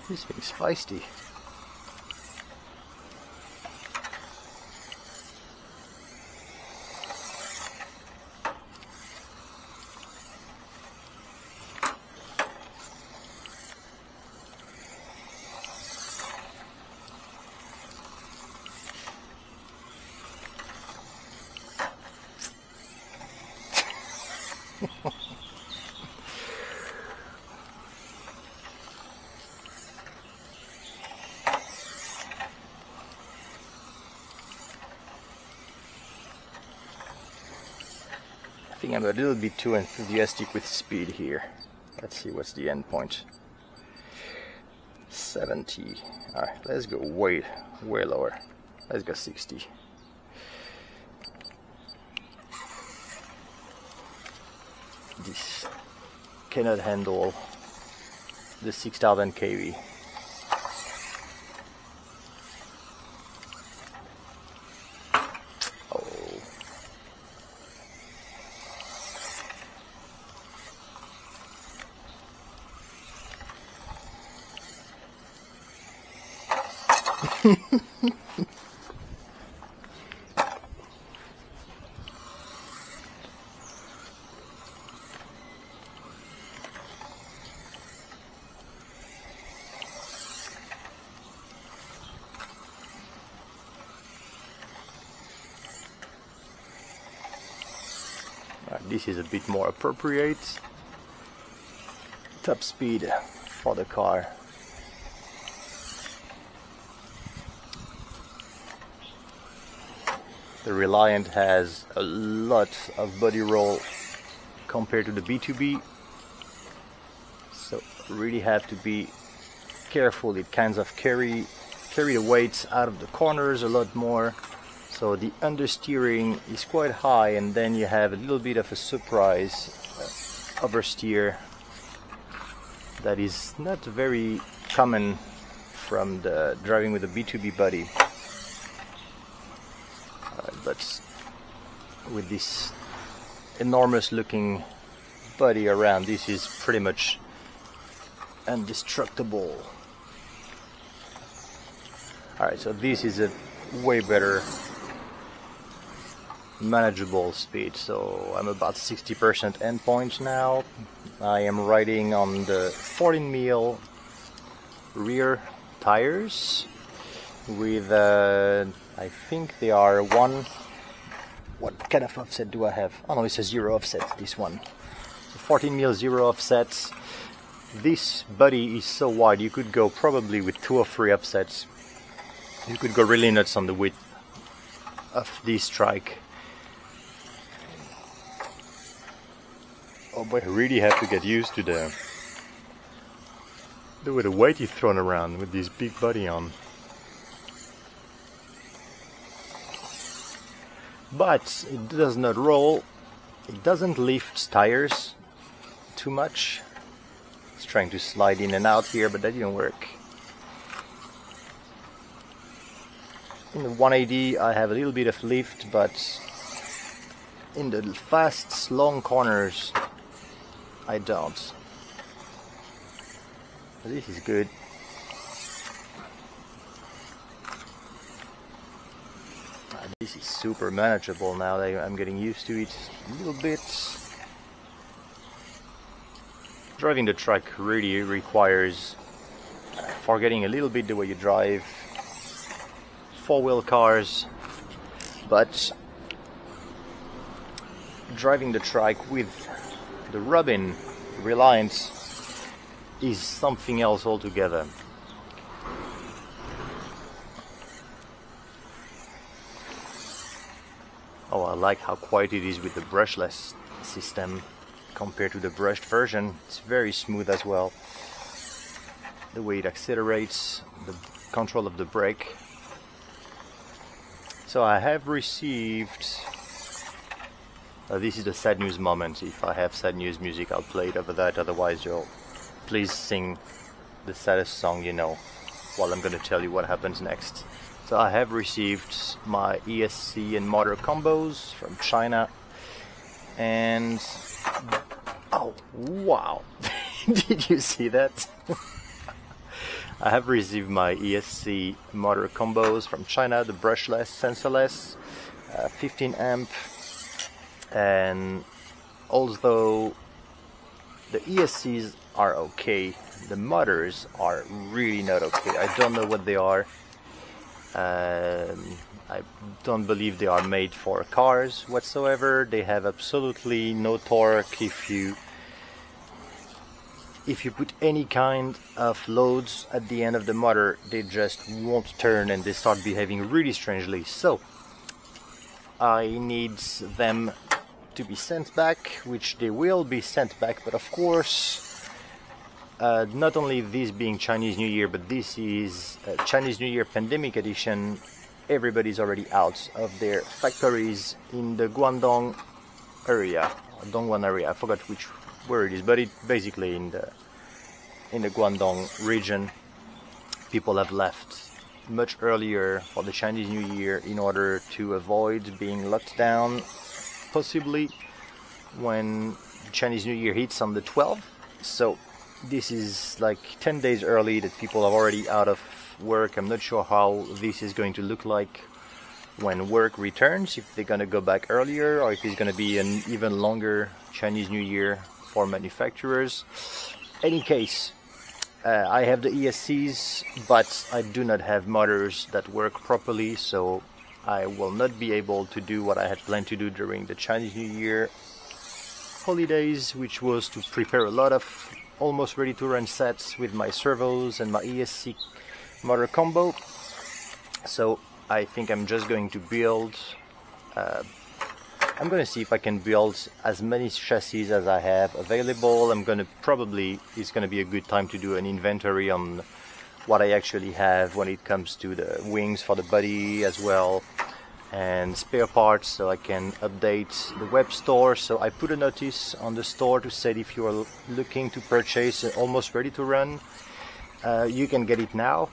This thing's feisty. I think I'm a little bit too enthusiastic with speed here. Let's see what's the end point. 70. Alright, let's go way lower. Let's go 60. This cannot handle the 6000 kV. This is a bit more appropriate top speed for the car. The Reliant has a lot of body roll compared to the B2B, so really have to be careful. It kind of carry the weight out of the corners a lot more, so the understeering is quite high, and then you have a little bit of a surprise oversteer that is not very common from the driving with a B2B body. But with this enormous looking body around, this is pretty much indestructible. Alright, so this is a way better manageable speed. So I'm about 60% endpoint now. I am riding on the 14 mil rear tires with I think they are what kind of offset do I have? Oh no, it's a 0 offset, this one. So 14 mil 0 offsets. This body is so wide you could go probably with 2 or 3 offsets. You could go really nuts on the width of this trike. Oh boy, I really have to get used to the way the weight is thrown around with this big body on. But it does not roll, it doesn't lift tires too much. It's trying to slide in and out here, but that didn't work. In the 180 I have a little bit of lift, but in the fast, long corners I don't. This is good. This is super manageable now that I'm getting used to it a little bit. Driving the truck really requires forgetting a little bit the way you drive four-wheel cars, but driving the truck with the Robin Reliant is something else altogether. Oh, I like how quiet it is with the brushless system compared to the brushed version. It's very smooth as well. The way it accelerates, the control of the brake. So I have received... this is the sad news moment. If I have sad news music, I'll play it over that. Otherwise, you'll please sing the saddest song you know while I'm going to tell you what happens next. So I have received my ESC and motor combos from China, and oh wow, did you see that? I have received my ESC motor combos from China, the brushless, sensorless, 15 amp, and although the ESCs are okay, the motors are really not okay. I don't know what they are. I don't believe they are made for cars whatsoever. They have absolutely no torque. If you put any kind of loads at the end of the motor, they just won't turn and they start behaving really strangely. So I need them to be sent back, which they will be sent back, but of course not only this being Chinese New Year, but this is Chinese New Year Pandemic Edition. Everybody's already out of their factories in the Guangdong area, or Dongguan area, I forgot where it is, but it basically in the Guangdong region. People have left much earlier for the Chinese New Year in order to avoid being locked down, possibly when Chinese New Year hits on the 12th. So this is like 10 days early that people are already out of work. I'm not sure how this is going to look like when work returns, if they're gonna go back earlier or if it's gonna be an even longer Chinese New Year for manufacturers. Any case, I have the ESCs, but I do not have motors that work properly, so I will not be able to do what I had planned to do during the Chinese New Year holidays, which was to prepare a lot of almost ready to run sets with my servos and my ESC motor combo. So I think I'm just going to build, I'm going to see if I can build as many chassis as I have available. It's going to be a good time to do an inventory on what I actually have when it comes to the wings for the body as well, and spare parts, so I can update the web store. So I put a notice on the store to say if you are looking to purchase an almost ready to run, you can get it now.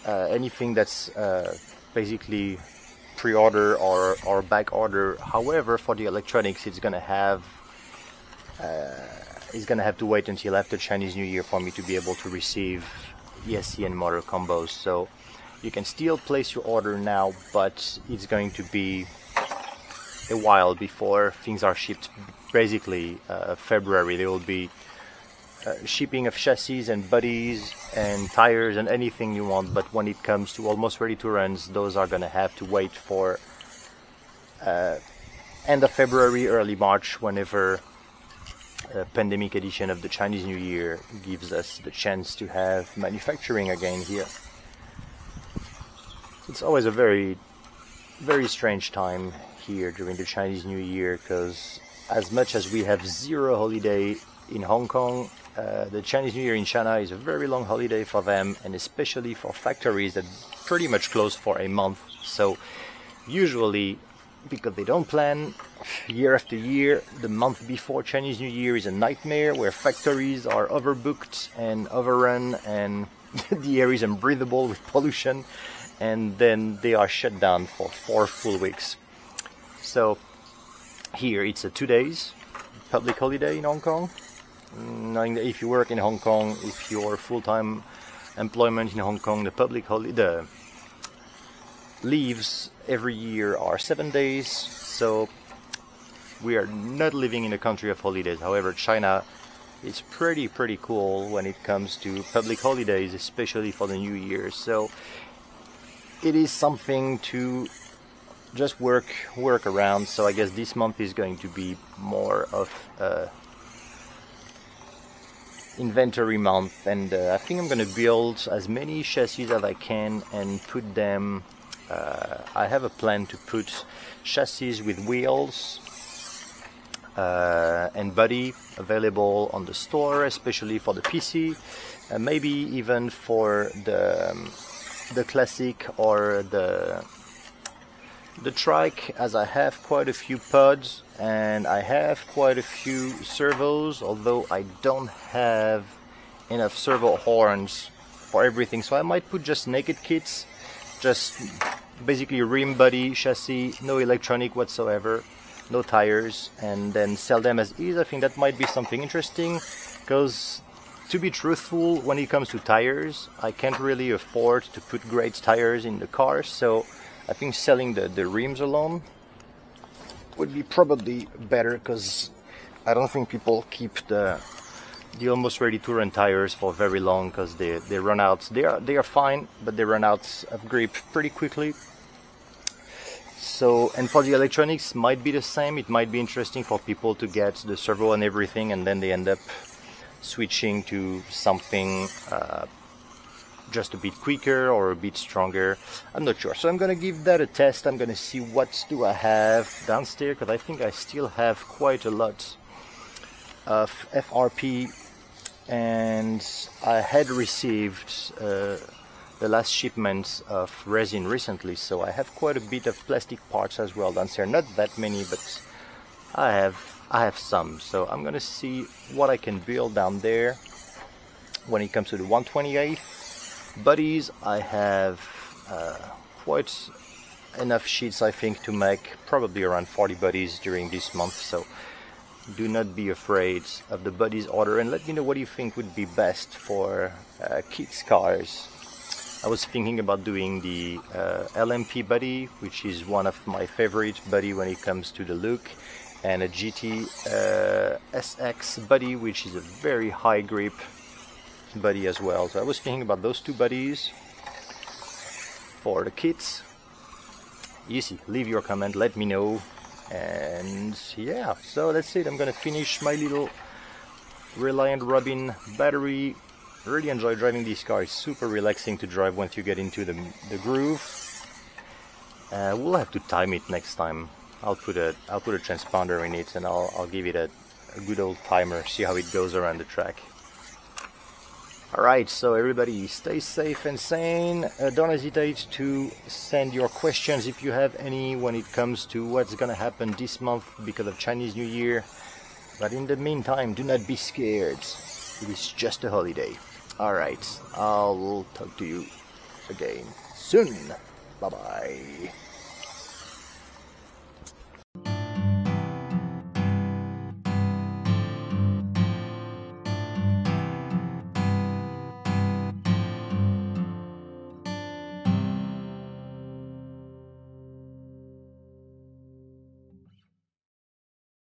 Anything that's basically pre-order or back order. However, for the electronics, it's gonna have to wait until after Chinese New Year for me to be able to receive ESC and motor combos. So you can still place your order now, but it's going to be a while before things are shipped. Basically February there will be shipping of chassis and bodies and tires and anything you want, but when it comes to almost ready to runs, those are gonna have to wait for end of February, early March, whenever pandemic edition of the Chinese New Year gives us the chance to have manufacturing again here. It's always a very, very strange time here during the Chinese New Year, because as much as we have zero holiday in Hong Kong, the Chinese New Year in China is a very long holiday for them, and especially for factories that pretty much close for a month. So usually, because they don't plan year after year, the month before Chinese New Year is a nightmare, where factories are overbooked and overrun and the air is unbreathable with pollution, and then they are shut down for 4 full weeks. So here it's a 2 days public holiday in Hong Kong. Knowing that if you work in Hong Kong, if your full-time employment in Hong Kong, the public holiday leaves every year are 7 days. So we are not living in a country of holidays. However, China is pretty cool when it comes to public holidays, especially for the New Year. So it is something to just work around. So I guess this month is going to be more of inventory month, and I think I'm gonna build as many chassis as I can and put them, I have a plan to put chassis with wheels and body available on the store, especially for the PC, maybe even for the classic or the trike, as I have quite a few pods and I have quite a few servos, although I don't have enough servo horns for everything. So I might put just naked kits, just basically rim, body, chassis, no electronic whatsoever, no tires, and then sell them as is. I think that might be something interesting, because To be truthful, when it comes to tires, I can't really afford to put great tires in the car, so I think selling the rims alone would be probably better, because I don't think people keep the almost ready to run tires for very long, because they run out. They are fine, but they run out of grip pretty quickly. So, and for the electronics, might be the same. It might be interesting for people to get the servo and everything, and then they end up switching to something just a bit quicker or a bit stronger. I'm not sure. So I'm gonna give that a test. I'm gonna see what do I have downstairs, because I think I still have quite a lot of FRP, and I had received the last shipment of resin recently, so I have quite a bit of plastic parts as well downstairs. Not that many, but I have some. So I'm gonna see what I can build down there. When it comes to the 128 bodies, I have quite enough sheets, I think, to make probably around 40 bodies during this month. So do not be afraid of the bodies order, and let me know what you think would be best for kids' cars. I was thinking about doing the LMP body, which is one of my favorite body when it comes to the look, and a GT SX body, which is a very high grip body as well. So I was thinking about those two bodies for the kits. Easy, leave your comment, let me know. And yeah, so that's it. I'm gonna finish my little Reliant Robin battery. Really enjoy driving this car. It's super relaxing to drive once you get into the groove. We'll have to time it next time. I'll put a transponder in it, and I'll give it a good old timer, see how it goes around the track. Alright, so everybody stay safe and sane. Don't hesitate to send your questions if you have any when it comes to what's gonna happen this month because of Chinese New Year. But in the meantime, do not be scared. It is just a holiday. Alright, I'll talk to you again soon. Bye bye.